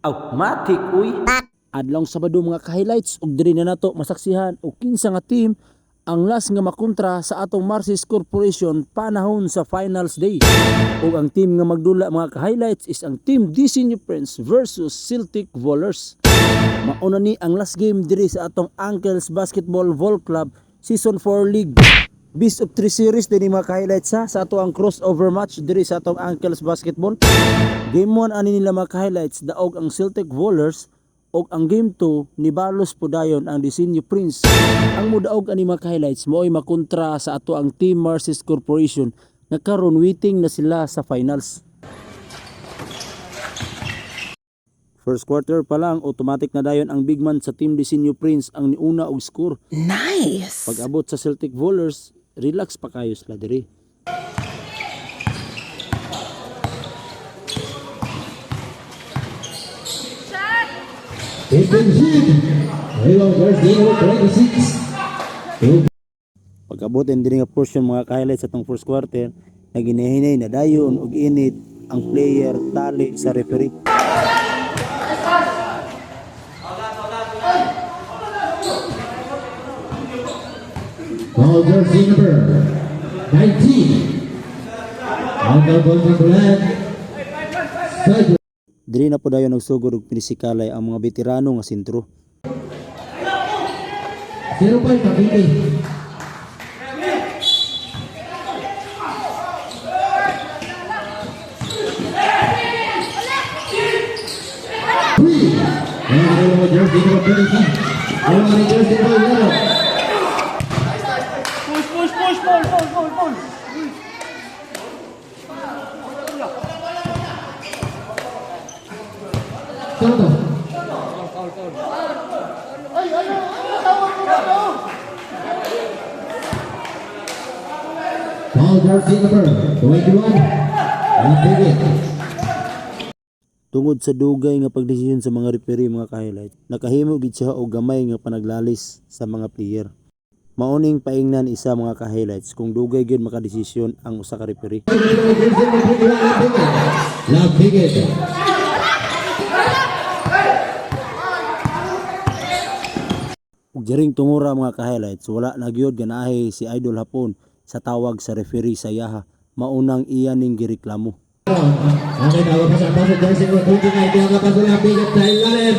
Matik uy. Adlong Sabado mga ka-highlights ug diri na nato masaksihan og kinsa nga team ang last nga makontra sa atong Marcis Corporation panahon sa finals day. Ug ang team nga magdula mga ka-highlights is ang team DC New Prince versus Celtic Volers. Mauna ni ang last game diri sa atong Uncles Basketball Vol Club Season 4 League. Best of 3 series din mga ka-highlights sa ato ang crossover match diri sa atong Uncles Basketball. Game 1 ani nila mga ka-highlights daog ang Celtic Volers og ang game 2 ni Balos Pudayon ang Disenyo Prince. Ang mudaog ani mga highlights mo'y makontra sa ato ang Team Marcis Corporation nga karon waiting na sila sa finals. First quarter pa lang automatic na dayon ang big man sa Team Disenyo Prince ang niuna og score. Nice. Pag abot sa Celtic Volers, relax pa kayo sila diri. Pag-abutin din nga portion mga ka-highlights sa itong first quarter, na ginahinay na dayon og init ang player tali sa referee. Ball jersey number 19. Angel Gonzalez. Diri na po dayon nagsugod og pinisikalay ang mga veterano nga sentro. 0 point Cavite. Jersey number 20. Jersey number 11. Push. Toto. Ball jersey number 21. Tungod sa dugay nga pagdesisyon sa mga referee mga ka-highlight, nakahimo gid siya og gamay nga panaglalis sa mga player. Mauning paingnan isa mga ka-highlights kung dugay gyud makadesisyon ang usa ka referee. Ug jaring tungura mga ka-highlights, wala na gyud ganahe si Idol Hapon sa tawag sa referee sa yaha. Maunang iya ning gireklamo. Okay, tawag pa sa pasok jersey number 29. Kaya kapasulang bigat sa ilalim.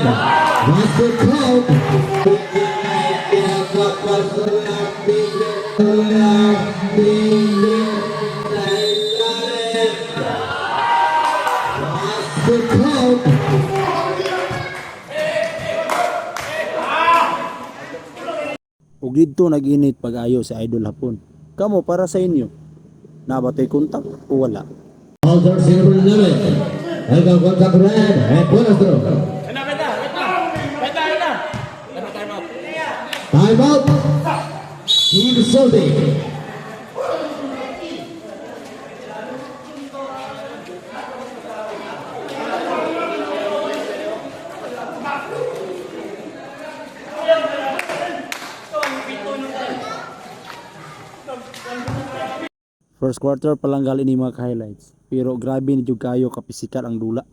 Basket count. Ug didto nag-init pag-ayo si Idol Hapon. Kamo para sa inyo, nabatay kontak o wala? Ball jersey number 11. Angel Gonzalez and bonus throw. Time out. Team Celtic. First quarter pa lang gali ni mga highlights, pero grabe ni jud kayo kapisikal ang dula.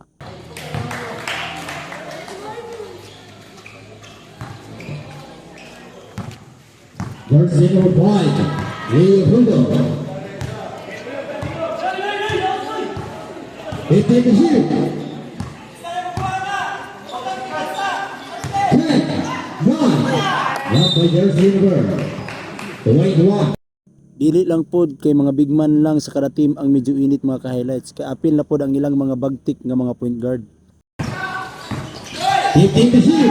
Jersey number 5. Leopoldo. They take the shoot. 10, 9. Left by jersey number 21. Dili lang pod kay mga big man lang sa kada team ang medyo init mga ka-highlights, kay apil na pod ang ilang mga bagtik nga mga point guard. They take the shoot.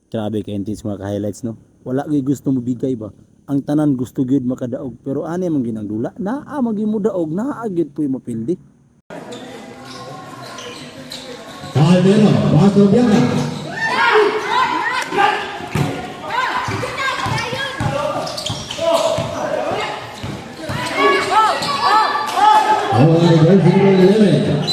Grabe ka intense mga ka-highlights no. Wala gyud gusto mo bigay ba. Ang tanan gusto gyud makadaog, pero ani man ginang dula, naa magi mo daog, naa gyud puy mapildi. Calvero, Paso Bianca. Jersey number 11.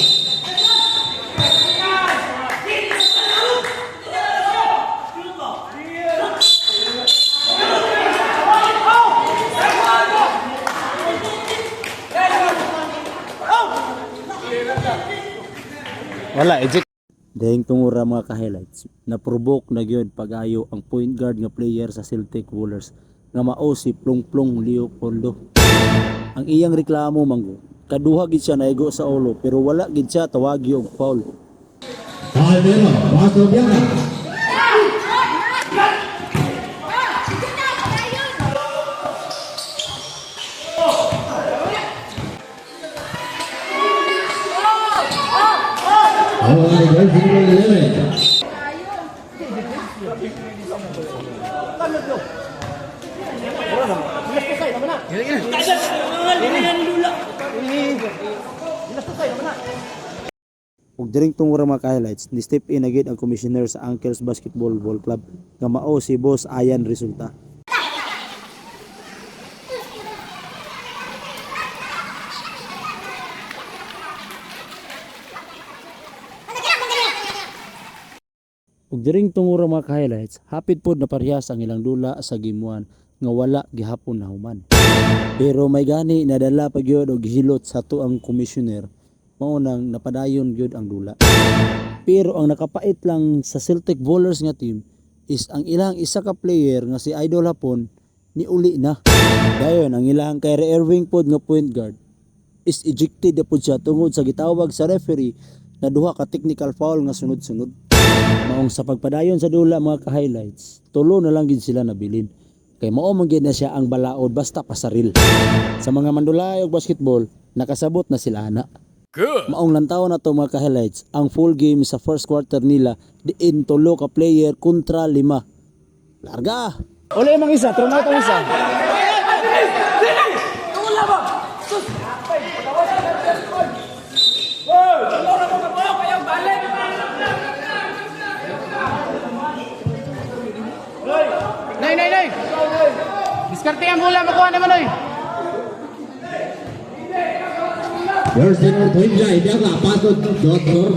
Wala, eject. Dahing tungura mga ka-highlights, na-provoke na gyud pag-ayo ang point guard nga player sa Celtic Whalers nga mao si Plong Leopoldo. Ang iyang reklamo manggo, kaduha gid siya naigo sa ulo pero wala gid siya tawagi og foul. Palmero, Pastor Bianca. Alright, jersey number 11. Ug diring tungura mga ka-highlights, ni step in agad ang commissioner sa Uncles Basketball Ball Club nga mao si Boss Ayan Resulta. Ug diring tungura mga ka-highlights, hapit pod na parehas ang ilang dula sa game 1 nga wala gihapon na human. Pero may gani nadala pa gyud og gihilot sa tuang commissioner mao nang napadayon gyud ang dula. Pero ang nakapait lang sa Celtic Bowlers nga team is ang ilang isa ka player nga si Idol Hapon ni uli na. Dayon ang ilang Kyrie Irving pod nga point guard is ejected na pod siya tungod sa gitawag sa referee na duha ka technical foul nga sunod-sunod. Maong sa pagpadayon sa dula mga ka-highlights, tulo na lang gid sila nabilin. Kay mao man gid na siya ang balaod basta pasaril. Sa mga mandulay og basketball, nakasabot na sila ana. Good. Maong lantaw na to mga ka-highlights, ang full game sa first quarter nila diin tulo ka player kontra 5. Larga. Uli mang isa, throw out ang isa. Nay. Diskarte ang bola, makuha naman oy. Jersey number 20, Bianca, Pastor Dr.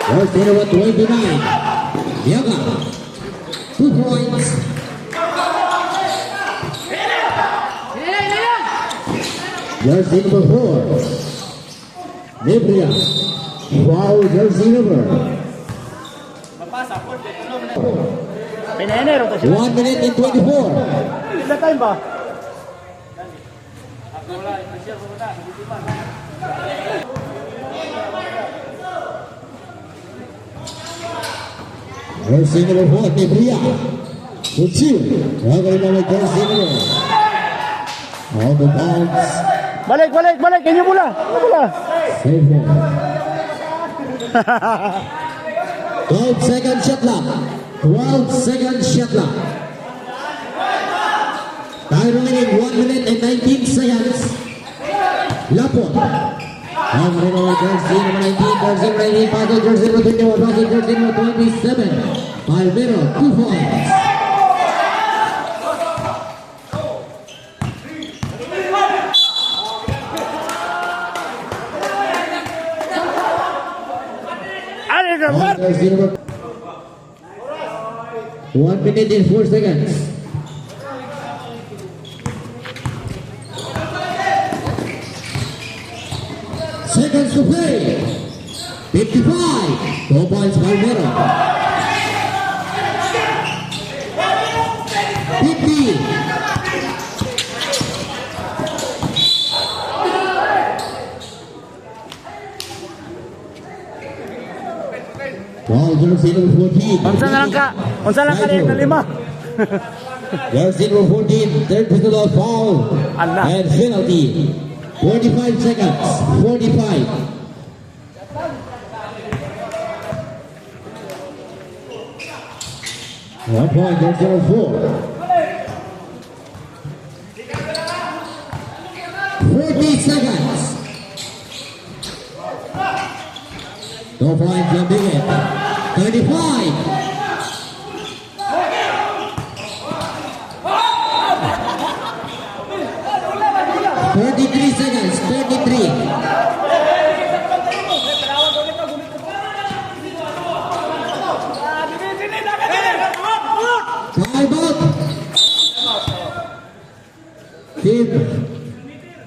Jersey number 29, Bianca, 2 points. Jersey number 4, Nebria, foul jersey number. Pinenero to siya. 1 minute and 24. Isa time ba? Jersey number 4, Nebria, Kuchil, running number jersey number. On the bounce. Balik. Ganyan bola. Save ball. 12 second shot clock. 12 second shot clock. Time remaining 1 minute and 19 seconds. Lapon. Ang rinawag jersey number 19, jersey number 19, Pato jersey number 21, Pato jersey number 27. Palmero, 2 points. Jersey number 1 minute and 4 seconds. Seconds to play. 55. 2 points Palmero. 50. Wow, jersey number 14. Unsa na lang ka na lima. Jersey number 14, third personal foul. Allah. And penalty. 45 seconds. 45. One point, jersey number 4. 40 seconds. No point from Bigot. 35. Thirty-three seconds. 33.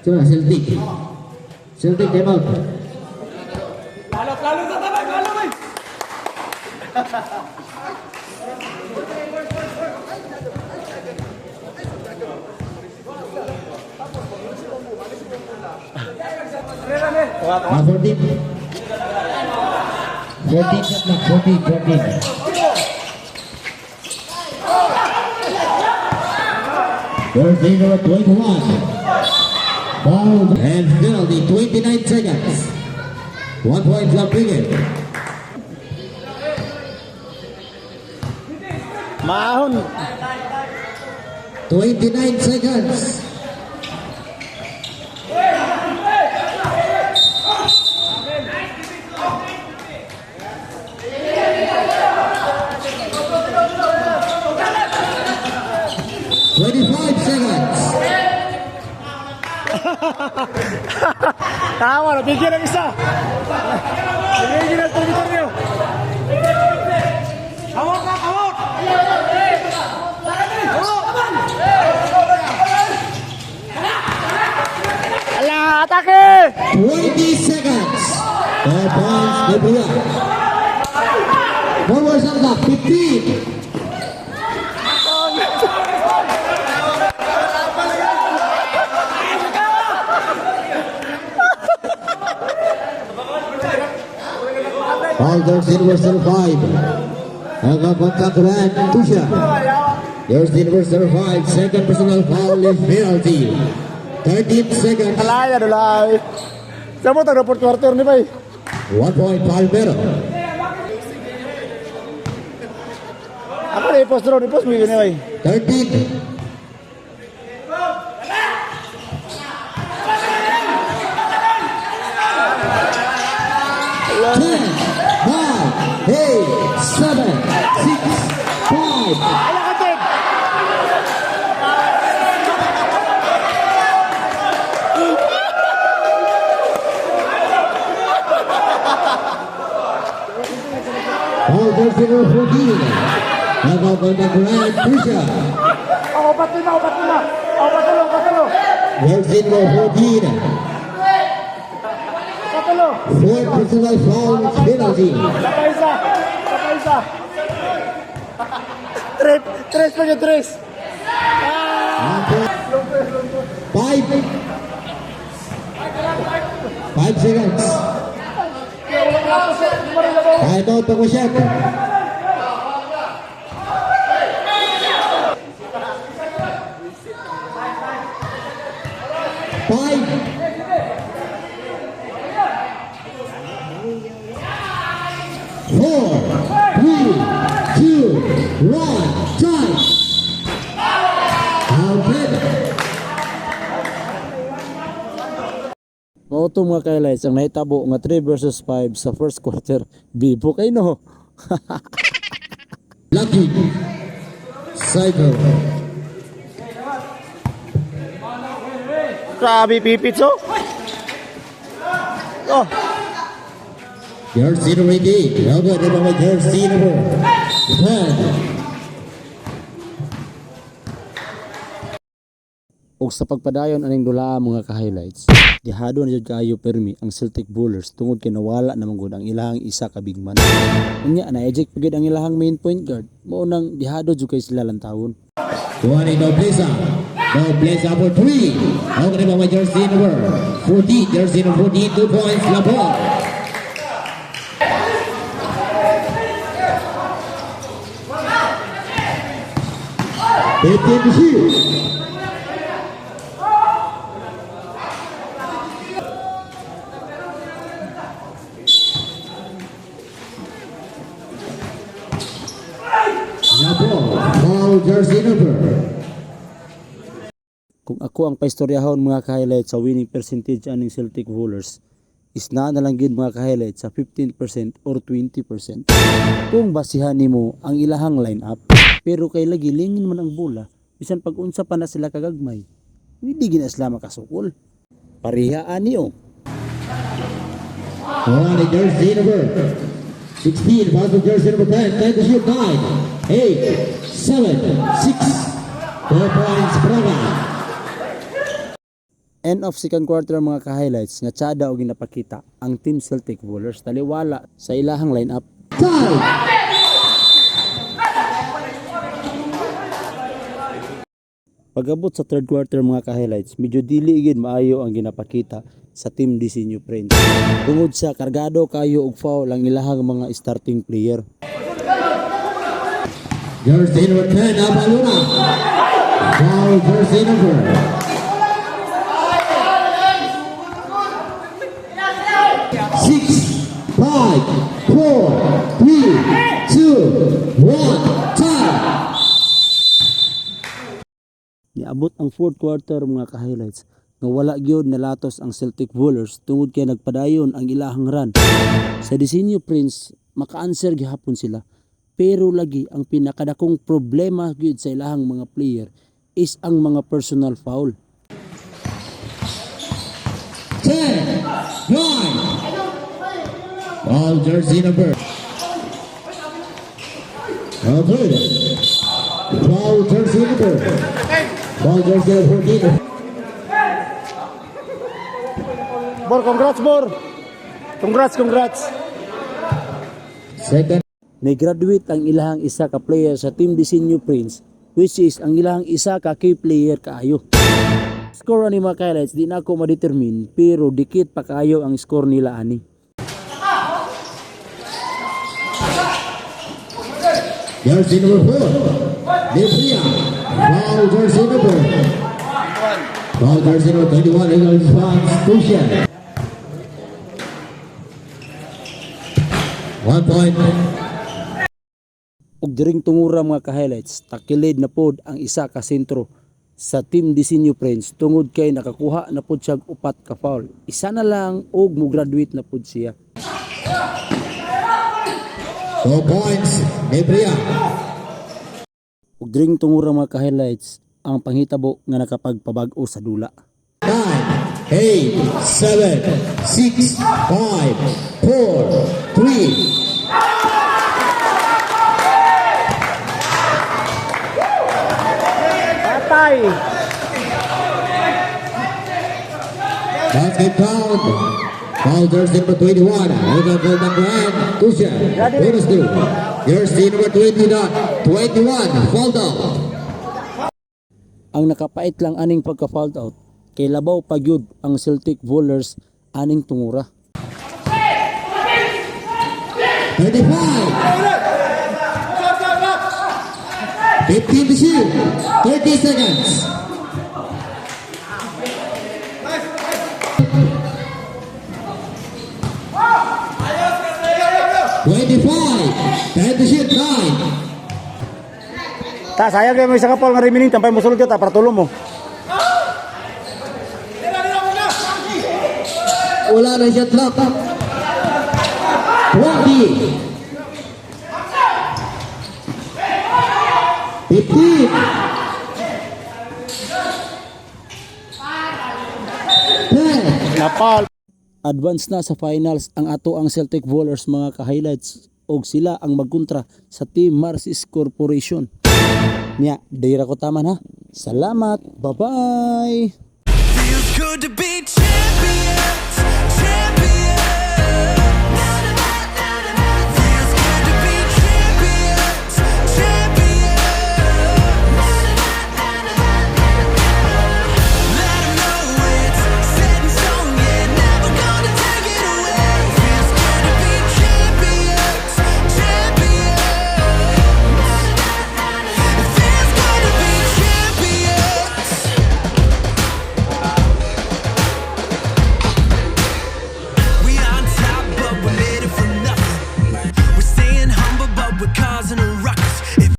Sila, Celtic. Celtic, time out. Ah, 14. 14 shot clock, 14. Thursday number 21. Ball and penalty, 29 seconds. 1 point clock cricket. Mahon. 29 seconds. Tawa, nabigyan ng isa. Nabigyan ng teritoryo. Hawak na, hawak! Ala, atake! 20 seconds. 4 points, Nebula. Forward shot clock, 15. All there's Universal 5. Agabangka Grand Tusha. There's Universal 5. Second personal foul is penalty. 13 seconds. Alaya, dulay. Saan mo tag-report quarter ni Bay? 1 point Palmero. Ako na i-post doon, i-post mo yun ni Bay. 13. Ten, nine, eight, seven, six, five. Ala ka, Ted! All there's number 14. Agabangka Grand Tusha. Ako, patuloy na, patuloy na. Ako, patuloy. There's number 14. Patuloy. Fourth personal foul is penalty. Isa. Tres pa yung tres. Five. 5 seconds. Kahit out ako siya. Five. 4, 3, 2, 1, time. Out. Mao to mga ka-highlights ang nahitabo nga 3 versus 5 sa first quarter. Bibo kay no. Lucky. Cycle. Grabe pipits oh. Oh, Jersey number 8. How about number jersey number 10? ug sa pagpadayon aning dula mga ka-highlights. Dihado na jud kaayo permi ang Celtic Bowlers tungod kay nawala naman gud ang ilahang isa ka big man. Unya na eject pagid ang ilahang main point guard. Mao nang dihado jud kay sila lantawon. 20 Nobleza. Nobleza for 3. How about number jersey number 14? Jersey number 14, 2 points. Labor. Fifteen to shoot. Foul jersey number. Kung ako ang paistoryahon mga ka-highlights sa winning percentage aning Celtic Bowlers, is na lang gid mga ka-highlights sa 15% or 20%. Kung basihan nimo ang ilahang lineup, pero kay lagi lingin man ang bola, bisan pag-unsa pa na sila kagagmay, hindi gina sila makasukol. Parihaan niyo. On jersey number 16, foul jersey number 10, 10 to shoot, 9, 8, 7, 6, 4 points, Braga. End of second quarter mga ka-highlights nga tsada og ginapakita ang Team Celtic bowlers taliwala sa ilahang lineup. Time. Pag-abot sa third quarter mga ka-highlights, medyo dili gid maayo ang ginapakita sa Team DC New Friends. Tungod sa kargado kayo og foul ang ilahang mga starting player. Jersey number 10, Abaluna. Foul jersey number. Six, five, four, three, two, one, time. Niabot ang fourth quarter mga ka-highlights nga wala gyud nalatos ang Celtic bowlers tungod kay nagpadayon ang ilahang run. Sa Disenyo Prince, maka-answer gihapon sila. Pero lagi ang pinakadakong problema gyud sa ilahang mga player is ang mga personal foul. 10, 9. Foul jersey number. Okay. Foul jersey number. Foul jersey number 14. Bor, congrats Bor! Congrats! Second. Nag-graduate ang ilahang isa ka player sa Team Disenyo Prince, which is ang ilahang isa ka key player kaayo. Score ani mga ka-highlights di na ako ma-determine pero dikit pa kaayo ang score nila ani. Jersey number 4. Nifria. Foul jersey number. Foul jersey number 21. Legal response. Tushan. 1 point. Og diring tungura mga ka-highlights, takilid na pod ang isa ka sentro sa Team Disenyo Friends tungod kay nakakuha na pod siya upat ka foul. Isa na lang og mo graduate na pod siya. 2 points. Nifria. Og diring tungura mga ka-highlights, ang panghitabo nga nakapagpabag-o sa dula. 9, 8, 7, 6, 5, 4, 3. Patay! Basket count. Foul jersey number 21. Legal goal number 9. Tushan. Bonus 2. Jersey number 21. Fouled out. Ang nakapait lang aning pagka-fouled out, kay labaw pagyud ang Celtic bowlers aning tungura. 35. 15 to shoot. 30 seconds. Ten to shoot. 9. Ta sayang kay may isa ka foul nga remaining tampay mo sulod ta para tulong mo. Wala na shot clock. 20. 15. 10. Napal. Advance na sa finals ang ato ang Celtic bowlers mga ka-highlights og sila ang magkontra sa Team Marcis Corporation. Nya, dayra ko taman ha. Salamat. Bye-bye. Feels good to be champion.